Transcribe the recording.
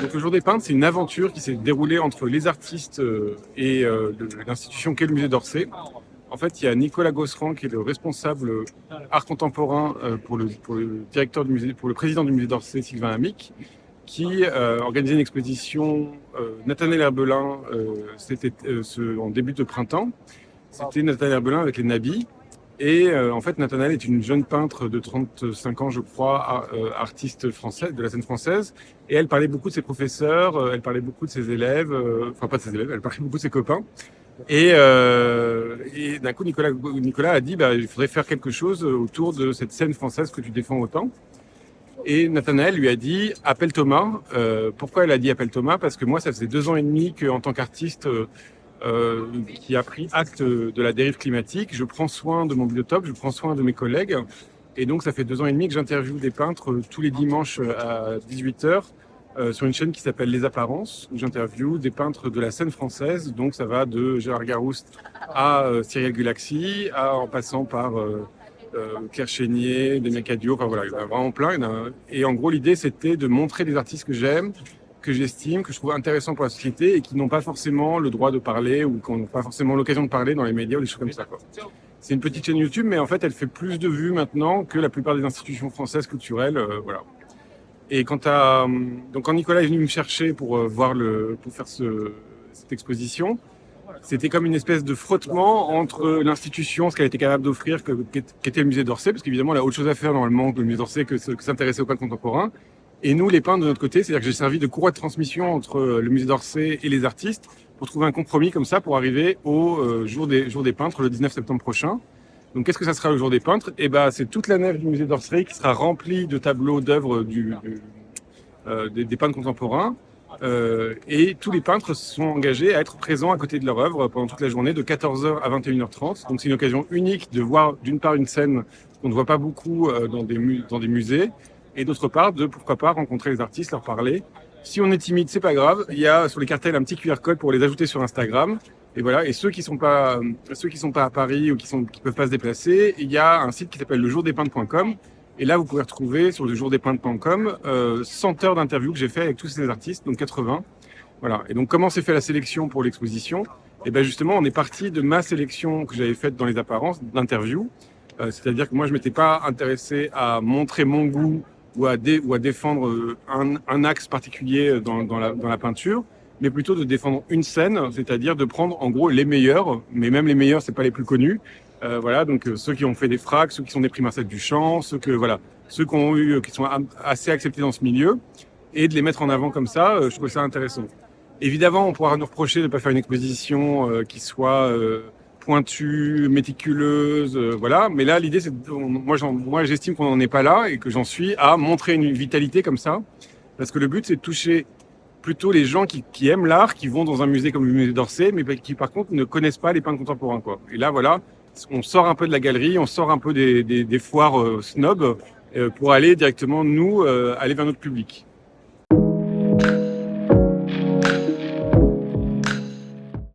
Donc le Jour des Peintres, c'est une aventure qui s'est déroulée entre les artistes et l'institution qu'est le musée d'Orsay. En fait, il y a Nicolas Gosserand qui est le responsable art contemporain pour le directeur du musée, pour le président du musée d'Orsay, Sylvain Amic, qui organisait une exposition Nathanaël Herbelin en début de printemps. C'était Nathanaël Herbelin avec les Nabis. Et en fait, Nathanaël est une jeune peintre de 35 ans, je crois, artiste française, de la scène française. Et elle parlait beaucoup de ses professeurs, elle parlait beaucoup de ses élèves, enfin pas de ses élèves, elle parlait beaucoup de ses copains. Et d'un coup, Nicolas a dit, bah, il faudrait faire quelque chose autour de cette scène française que tu défends autant. Et Nathanaël lui a dit, appelle Thomas. Pourquoi elle a dit appelle Thomas? Parce que moi, ça faisait 2 ans et demi qu'en tant qu'artiste qui a pris acte de la dérive climatique, je prends soin de mon biotope, je prends soin de mes collègues. Et donc, ça fait 2 ans et demi que j'interviewe des peintres tous les dimanches à 18h sur une chaîne qui s'appelle Les Apparences, où j'interviewe des peintres de la scène française. Donc, ça va de Gérard Garouste à Cyril Gulaxy, en passant par Claire Chénier, Damien Cadio. Enfin voilà, il y en a vraiment plein. Et en gros, l'idée, c'était de montrer des artistes que j'aime, que j'estime, que je trouve intéressants pour la société et qui n'ont pas forcément le droit de parler ou qui n'ont pas forcément l'occasion de parler dans les médias ou des choses comme ça, quoi. C'est une petite chaîne YouTube, mais en fait, elle fait plus de vues maintenant que la plupart des institutions françaises culturelles. Voilà. Et donc, quand Nicolas est venu me chercher pour pour faire cette exposition, c'était comme une espèce de frottement entre l'institution, ce qu'elle était capable d'offrir, qu'était le musée d'Orsay, parce qu'évidemment, elle a autre chose à faire normalement que le musée d'Orsay que s'intéresser au peintre contemporain. Et nous, les peintres de notre côté, c'est-à-dire que j'ai servi de courroie de transmission entre le musée d'Orsay et les artistes pour trouver un compromis comme ça pour arriver au jour des peintres le 19 septembre prochain. Donc, qu'est-ce que ça sera le jour des peintres? Eh ben, c'est toute la nef du musée d'Orsay qui sera remplie de tableaux d'œuvres des peintres contemporains. Et tous les peintres sont engagés à être présents à côté de leur œuvre pendant toute la journée de 14h à 21h30. Donc, c'est une occasion unique de voir d'une part une scène qu'on ne voit pas beaucoup dans des musées, et d'autre part de pourquoi pas rencontrer les artistes, leur parler. Si on est timide, c'est pas grave. Il y a sur les cartels un petit QR code pour les ajouter sur Instagram. Et voilà. Et ceux qui sont pas à Paris ou qui peuvent pas se déplacer, il y a un site qui s'appelle lejourdespeintres.com. Et là, vous pouvez retrouver sur lejourdespeintres.com 100 heures d'interviews que j'ai fait avec tous ces artistes, donc 80. Voilà. Et donc, comment s'est fait la sélection pour l'exposition? Et ben justement, on est parti de ma sélection que j'avais faite dans les apparences d'interviews. C'est-à-dire que moi, je m'étais pas intéressé à montrer mon goût ou à défendre un axe particulier dans la peinture, mais plutôt de défendre une scène, c'est-à-dire de prendre en gros les meilleurs, mais même les meilleurs, c'est pas les plus connus. Voilà, donc ceux qui ont fait des fracs, ceux qui sont des prix Marcel Duchamp, ceux qui sont assez acceptés dans ce milieu, et de les mettre en avant comme ça, je trouve ça intéressant. Évidemment, on pourra nous reprocher de ne pas faire une exposition qui soit pointue, méticuleuse, voilà. Mais là, l'idée, c'est moi, j'estime qu'on n'en est pas là et que j'en suis à montrer une vitalité comme ça, parce que le but, c'est de toucher plutôt les gens qui aiment l'art, qui vont dans un musée comme le musée d'Orsay, mais qui par contre ne connaissent pas les peintres contemporains, quoi. Et là, voilà, on sort un peu de la galerie, on sort un peu des foires snob pour aller directement, nous, aller vers notre public.